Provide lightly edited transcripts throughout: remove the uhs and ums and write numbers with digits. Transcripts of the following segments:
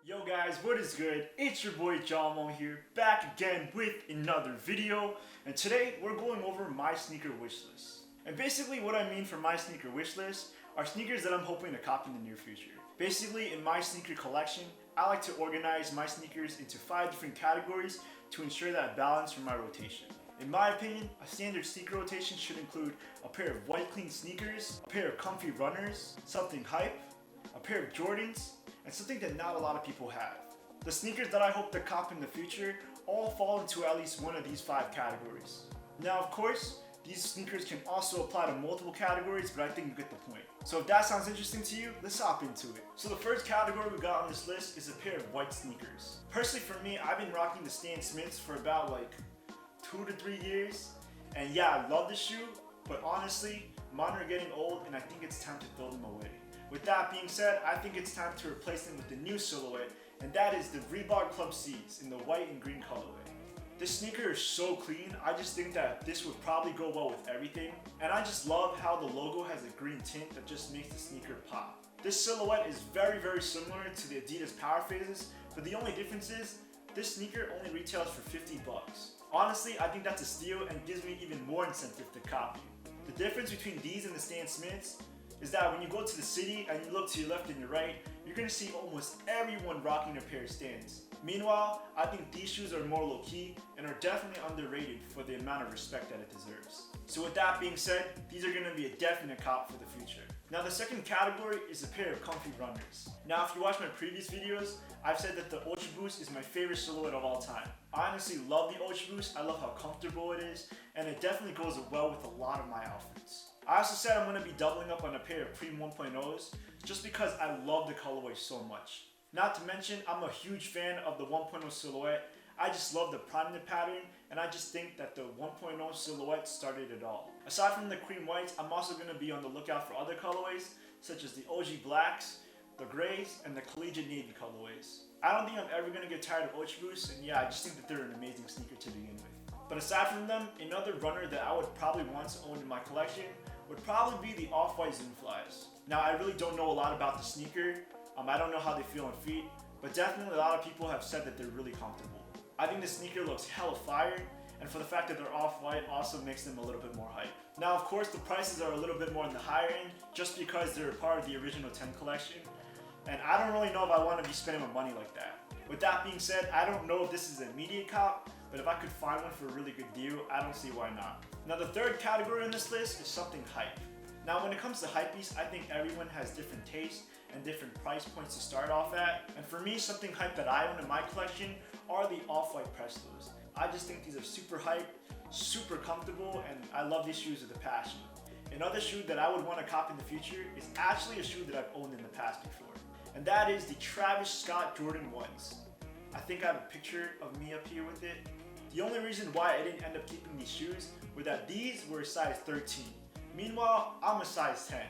Yo guys, what is good? It's your boy Jamo here, back again with another video. And today we're going over my sneaker wish list. And basically what I mean for my sneaker wish list are sneakers that I'm hoping to cop in the near future. Basically in my sneaker collection, I like to organize my sneakers into 5 different categories to ensure that balance for my rotation. In my opinion, a standard sneaker rotation should include a pair of white clean sneakers, a pair of comfy runners, something hype, a pair of Jordans, and something that not a lot of people have. The sneakers that I hope to cop in the future all fall into at least one of these 5 categories. Now of course, these sneakers can also apply to multiple categories, but I think you get the point. So if that sounds interesting to you, let's hop into it. So the first category we got on this list is a pair of white sneakers. Personally for me, I've been rocking the Stan Smiths for about like 2 to 3 years. And yeah, I love the shoe, but honestly, mine are getting old and I think it's time to throw them away. With that being said, I think it's time to replace them with the new silhouette, and that is the Reebok Club C's in the white and green colorway. This sneaker is so clean, I just think that this would probably go well with everything, and I just love how the logo has a green tint that just makes the sneaker pop. This silhouette is very similar to the Adidas Power Phases, but the only difference is this sneaker only retails for 50 bucks. Honestly, I think that's a steal and gives me even more incentive to copy. The difference between these and the Stan Smiths is that when you go to the city and you look to your left and your right, you're gonna see almost everyone rocking a pair of Stans. Meanwhile, I think these shoes are more low-key and are definitely underrated for the amount of respect that it deserves. So with that being said, these are gonna be a definite cop for the future. Now the second category is a pair of comfy runners. Now if you watch my previous videos, I've said that the Ultra Boost is my favorite silhouette of all time. I honestly love the Ultra Boost, I love how comfortable it is, and it definitely goes well with a lot of my outfits. I also said I'm going to be doubling up on a pair of Prem 1.0s just because I love the colorway so much. Not to mention, I'm a huge fan of the 1.0 silhouette. I just love the prominent pattern, and I just think that the 1.0 silhouette started it all. Aside from the cream whites, I'm also going to be on the lookout for other colorways such as the OG blacks, the grays, and the collegiate navy colorways. I don't think I'm ever going to get tired of Ultra Boosts, and yeah, I just think that they're an amazing sneaker to begin with. But aside from them, another runner that I would probably want to own in my collection would probably be the OffWhite Zoom Flies. Now I really don't know a lot about the sneaker, I don't know how they feel on feet, but definitely a lot of people have said that they're really comfortable. I think the sneaker looks hella fire, and for the fact that they're off-white also makes them a little bit more hype. Now of course the prices are a little bit more on the higher end just because they're part of the original 10 collection, and I don't really know if I want to be spending my money like that. With that being said, I don't know if this is an immediate cop, but if I could find one for a really good deal, I don't see why not. Now the third category on this list is something hype. Now when it comes to hypebeasts, I think everyone has different tastes and different price points to start off at. And for me, something hype that I own in my collection are the Off-White Prestos. I just think these are super hype, super comfortable, and I love these shoes with a passion. Another shoe that I would want to cop in the future is actually a shoe that I've owned in the past before. And that is the Travis Scott Jordan 1s. I think I have a picture of me up here with it. The only reason why I didn't end up keeping these shoes were that these were a size 13. Meanwhile, I'm a size 10.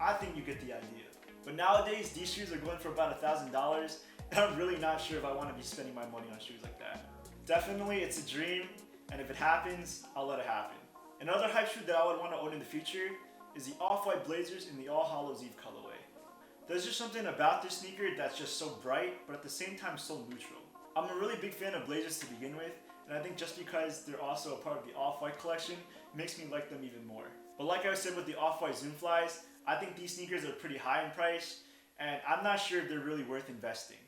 I think you get the idea. But nowadays, these shoes are going for about $1,000, and I'm really not sure if I want to be spending my money on shoes like that. Definitely, it's a dream, and if it happens, I'll let it happen. Another hype shoe that I would want to own in the future is the Off-White Blazers in the All Hallows Eve colorway. There's just something about this sneaker that's just so bright, but at the same time so neutral. I'm a really big fan of Blazers to begin with, and I think just because they're also a part of the Off-White collection makes me like them even more. But like I said with the Off-White Zoom Flies, I think these sneakers are pretty high in price, and I'm not sure if they're really worth investing.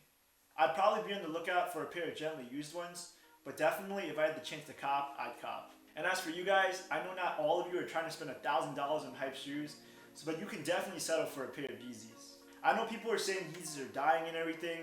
I'd probably be on the lookout for a pair of gently used ones, but definitely if I had the chance to cop, I'd cop. And as for you guys, I know not all of you are trying to spend $1,000 on hype shoes, but you can definitely settle for a pair of Yeezys. I know people are saying Yeezys are dying and everything,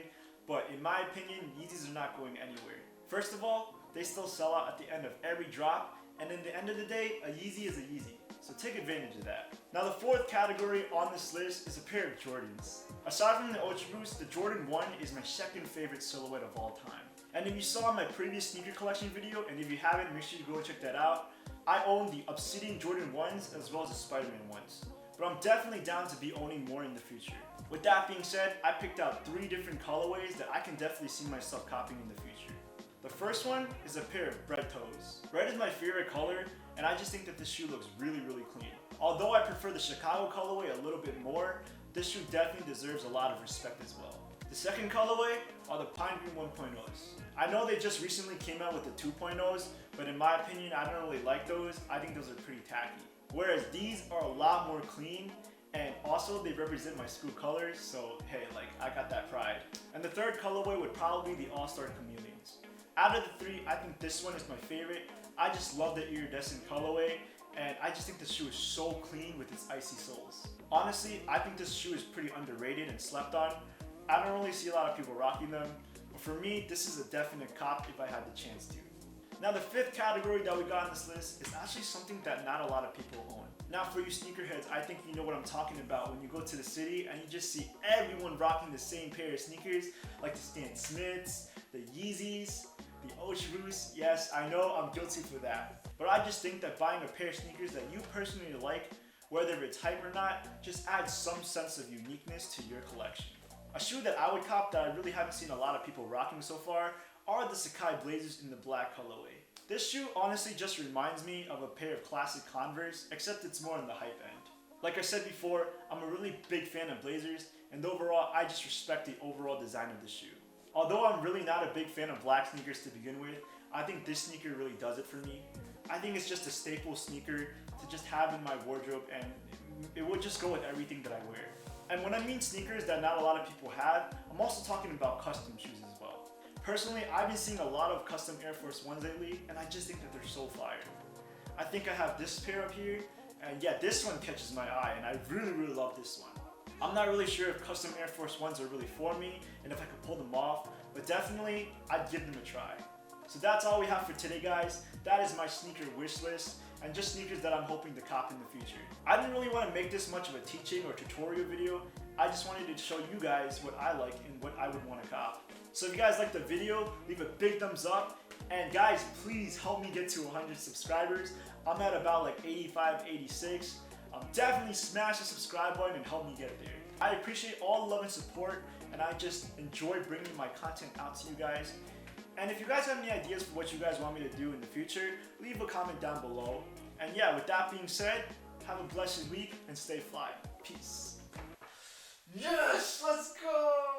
but in my opinion, Yeezys are not going anywhere. First of all, they still sell out at the end of every drop, and in the end of the day, a Yeezy is a Yeezy. So take advantage of that. Now the fourth category on this list is a pair of Jordans. Aside from the Ultra Boost, the Jordan 1 is my second favorite silhouette of all time. And if you saw my previous sneaker collection video, and if you haven't, make sure you go and check that out. I own the Obsidian Jordan 1s as well as the Spider-Man ones. But I'm definitely down to be owning more in the future. With that being said, I picked out 3 different colorways that I can definitely see myself copying in the future. The first one is a pair of red toes. Red is my favorite color, and I just think that this shoe looks really clean. Although I prefer the Chicago colorway a little bit more, this shoe definitely deserves a lot of respect as well. The second colorway are the Pine Green 1.0s. I know they just recently came out with the 2.0s, but in my opinion, I don't really like those. I think those are pretty tacky. Whereas these are a lot more clean, and also they represent my school colors, so hey, like, I got that pride. And the third colorway would probably be the All-Star Chameleons. Out of the three, I think this one is my favorite. I just love the iridescent colorway, and I just think the shoe is so clean with its icy soles. Honestly, I think this shoe is pretty underrated and slept on. I don't really see a lot of people rocking them, but for me, this is a definite cop if I had the chance to. Now the fifth category that we got on this list is actually something that not a lot of people own. Now for you sneakerheads, I think you know what I'm talking about when you go to the city and you just see everyone rocking the same pair of sneakers, like the Stan Smiths, the Yeezys, the Oshroos. Yes, I know I'm guilty for that. But I just think that buying a pair of sneakers that you personally like, whether it's hype or not, just adds some sense of uniqueness to your collection. A shoe that I would cop that I really haven't seen a lot of people rocking so far are the Sacai Blazers in the black colorway. This shoe honestly just reminds me of a pair of classic Converse, except it's more on the hype end. Like I said before, I'm a really big fan of Blazers, and overall I just respect the overall design of the shoe. Although I'm really not a big fan of black sneakers to begin with, I think this sneaker really does it for me. I think it's just a staple sneaker to just have in my wardrobe, and it would just go with everything that I wear. And when I mean sneakers that not a lot of people have, I'm also talking about custom shoes as well. Personally, I've been seeing a lot of custom Air Force Ones lately, and I just think that they're so fire. I think I have this pair up here, and yeah, this one catches my eye, and I really love this one. I'm not really sure if custom Air Force Ones are really for me, and if I could pull them off, but definitely, I'd give them a try. So that's all we have for today, guys. That is my sneaker wish list, and just sneakers that I'm hoping to cop in the future. I didn't really want to make this much of a teaching or tutorial video. I just wanted to show you guys what I like and what I would want to cop. So if you guys liked the video, leave a big thumbs up. And guys, please help me get to 100 subscribers. I'm at about like 85, 86. Definitely smash the subscribe button and help me get there. I appreciate all the love and support, and I just enjoy bringing my content out to you guys. And if you guys have any ideas for what you guys want me to do in the future, leave a comment down below. And yeah, with that being said, have a blessed week and stay fly. Peace. Yes, let's go!